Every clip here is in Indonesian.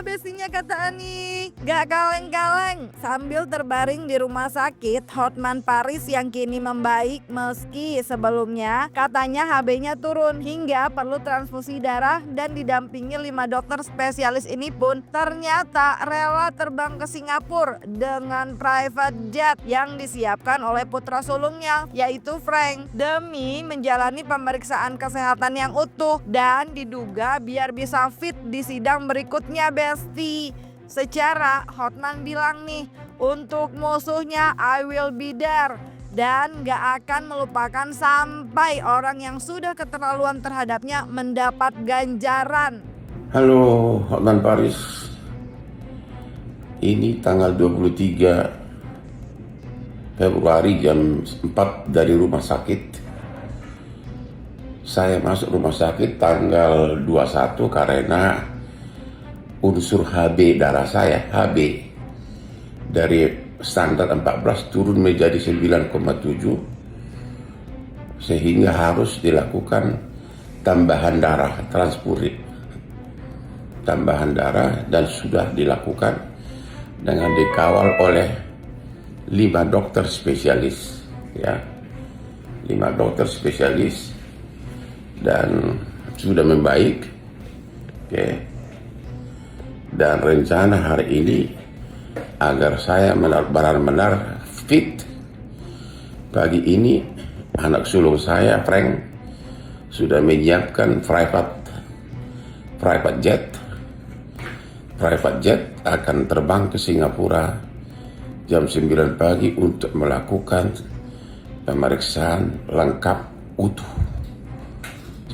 besinya kata Ani. Gak kaleng-kaleng. Sambil terbaring di rumah sakit, Hotman Paris yang kini membaik meski sebelumnya katanya HB-nya turun hingga perlu transfusi darah dan didampingi 5 dokter spesialis ini pun ternyata rela terbang ke Singapura dengan private jet yang disiapkan oleh putra sulungnya yaitu Frank demi menjalani pemeriksaan kesehatan yang utuh dan diduga biar bisa fit di sidang berikutnya Besti. Secara Hotman bilang nih, untuk musuhnya I will be there dan gak akan melupakan sampai orang yang sudah keterlaluan terhadapnya mendapat ganjaran. Halo Hotman Paris, ini tanggal 23 Februari jam 4 dari rumah sakit. Saya masuk rumah sakit tanggal 21 karena unsur HB darah saya, HB dari standar 14 turun menjadi 9,7 sehingga harus dilakukan tambahan darah, transfusi tambahan darah, dan sudah dilakukan dengan dikawal oleh 5 dokter spesialis, ya, 5 dokter spesialis dan sudah membaik, oke. Dan rencana hari ini agar saya benar-benar fit pagi ini, anak sulung saya Frank sudah menyiapkan private jet akan terbang ke Singapura jam 9 pagi untuk melakukan pemeriksaan lengkap utuh.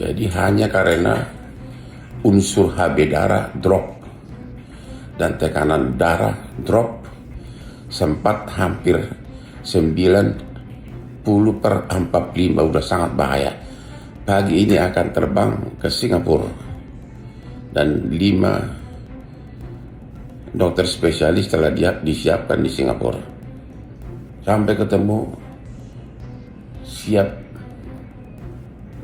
Jadi hanya karena unsur HB darah drop dan tekanan darah drop sempat hampir 90/45, udah sangat bahaya. Pagi ini akan terbang ke Singapura dan 5 dokter spesialis telah disiapkan di Singapura. Sampai ketemu, siap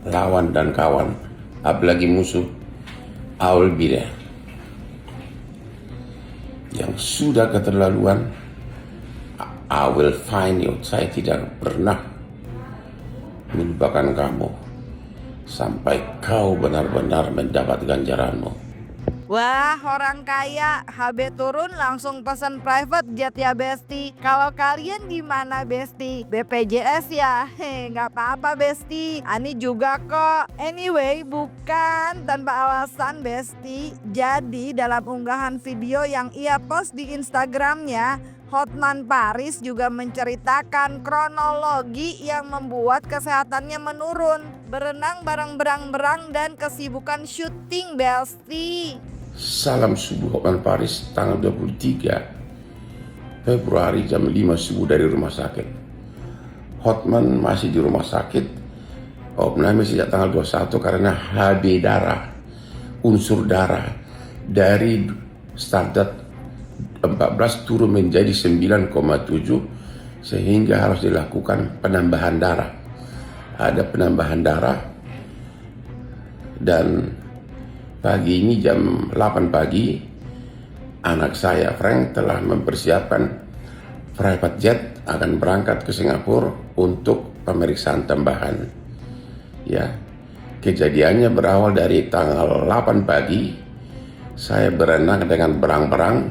lawan dan kawan, apalagi musuh, I will be there. Yang sudah keterlaluan, I will find you. Saya tidak pernah melupakan kamu sampai kau benar-benar mendapat ganjaranmu. Wah, orang kaya HB turun langsung pesan private jet ya Besti. Kalau kalian gimana Besti? BPJS ya? Gak apa-apa Besti, Ani juga kok. Anyway, bukan tanpa alasan Besti. Jadi dalam unggahan video yang ia post di Instagramnya, Hotman Paris juga menceritakan kronologi yang membuat kesehatannya menurun, berenang bareng-berang dan kesibukan syuting Besti. Salam subuh Hotman Paris, tanggal 23 Februari jam 5 subuh dari rumah sakit. Hotman masih di rumah sakit, masih sejak tanggal 21 karena HB darah, unsur darah dari standar 14 turun menjadi 9,7 sehingga harus dilakukan penambahan darah. Ada penambahan darah dan pagi ini jam 8 pagi anak saya Frank telah mempersiapkan private jet akan berangkat ke Singapura untuk pemeriksaan tambahan. Ya, kejadiannya berawal dari tanggal 8 pagi saya berenang dengan berang-berang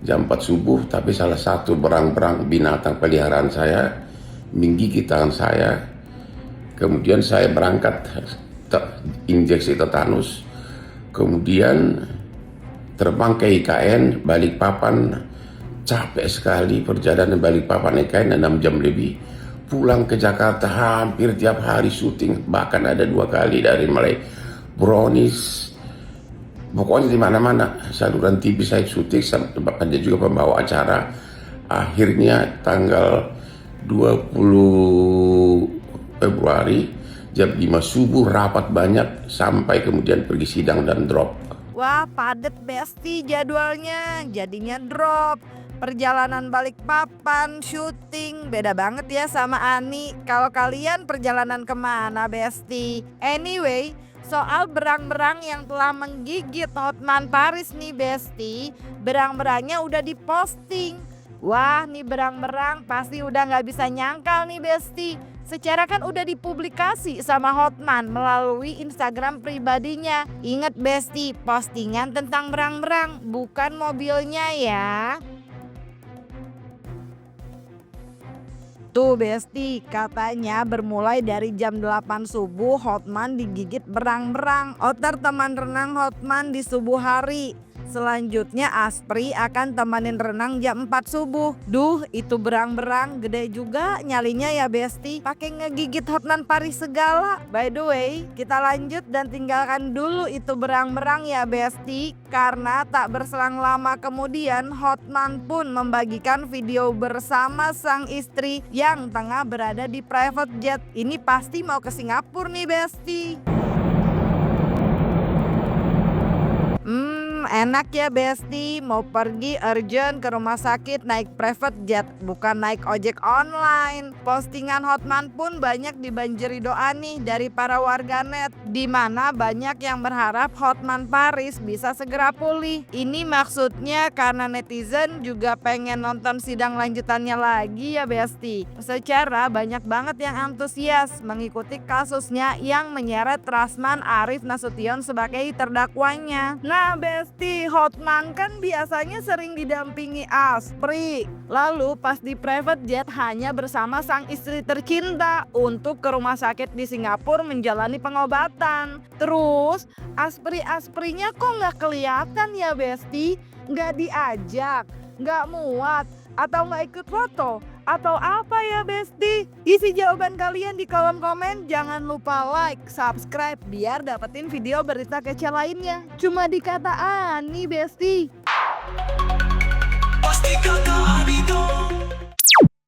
jam 4 subuh, tapi salah satu berang-berang binatang peliharaan saya menggigit tangan saya. Kemudian saya berangkat injeksi tetanus, kemudian terbang ke IKN Balikpapan. Capek sekali perjalanan Balikpapan IKN 6 jam lebih. Pulang ke Jakarta hampir tiap hari syuting, bahkan ada 2 kali dari mulai Brownies, pokoknya di mana-mana saluran TV saya syuting, ada juga pembawa acara. Akhirnya tanggal 20 Februari jam 5 subuh rapat banyak sampai kemudian pergi sidang dan drop. Wah, padet Besti jadwalnya, jadinya drop. Perjalanan Balikpapan, syuting, beda banget ya sama Ani. Kalau kalian perjalanan kemana, Besti? Anyway, soal berang-berang yang telah menggigit Hotman Paris nih, Besti. Berang-berangnya udah diposting. Wah, nih berang-berang pasti udah gak bisa nyangkal nih, Besti. Secara kan udah dipublikasi sama Hotman melalui Instagram pribadinya. Ingat, Besti, postingan tentang berang-berang, bukan mobilnya ya. Tuh Besti, katanya bermulai dari jam 8 subuh Hotman digigit berang-berang. Otar teman renang Hotman di subuh hari. Selanjutnya Aspri akan temanin renang jam 4 subuh. Duh, itu berang-berang gede juga nyalinya ya Besti. Pakai ngegigit Hotman Paris segala. By the way, kita lanjut dan tinggalkan dulu itu berang-berang ya Besti. Karena tak berselang lama kemudian Hotman pun membagikan video bersama sang istri yang tengah berada di private jet. Ini pasti mau ke Singapura nih Besti. Enak ya Besti, mau pergi urgent ke rumah sakit naik private jet, bukan naik ojek online. Postingan Hotman pun banyak dibanjiri doa nih dari para warganet, di mana banyak yang berharap Hotman Paris bisa segera pulih. Ini maksudnya karena netizen juga pengen nonton sidang lanjutannya lagi ya Besti. Secara banyak banget yang antusias mengikuti kasusnya yang menyeret Rasman Arif Nasution sebagai terdakwanya. Nah Besti, Hotman kan biasanya sering didampingi Aspri. Lalu pas di private jet hanya bersama sang istri tercinta untuk ke rumah sakit di Singapura menjalani pengobatan. Terus Aspri-Asprinya kok nggak kelihatan ya Besti? Nggak diajak, nggak muat, atau nggak ikut foto? Atau apa ya Besti? Isi jawaban kalian di kolom komen. Jangan lupa like, subscribe biar dapetin video berita kece lainnya. Cuma di kata Ani Besti.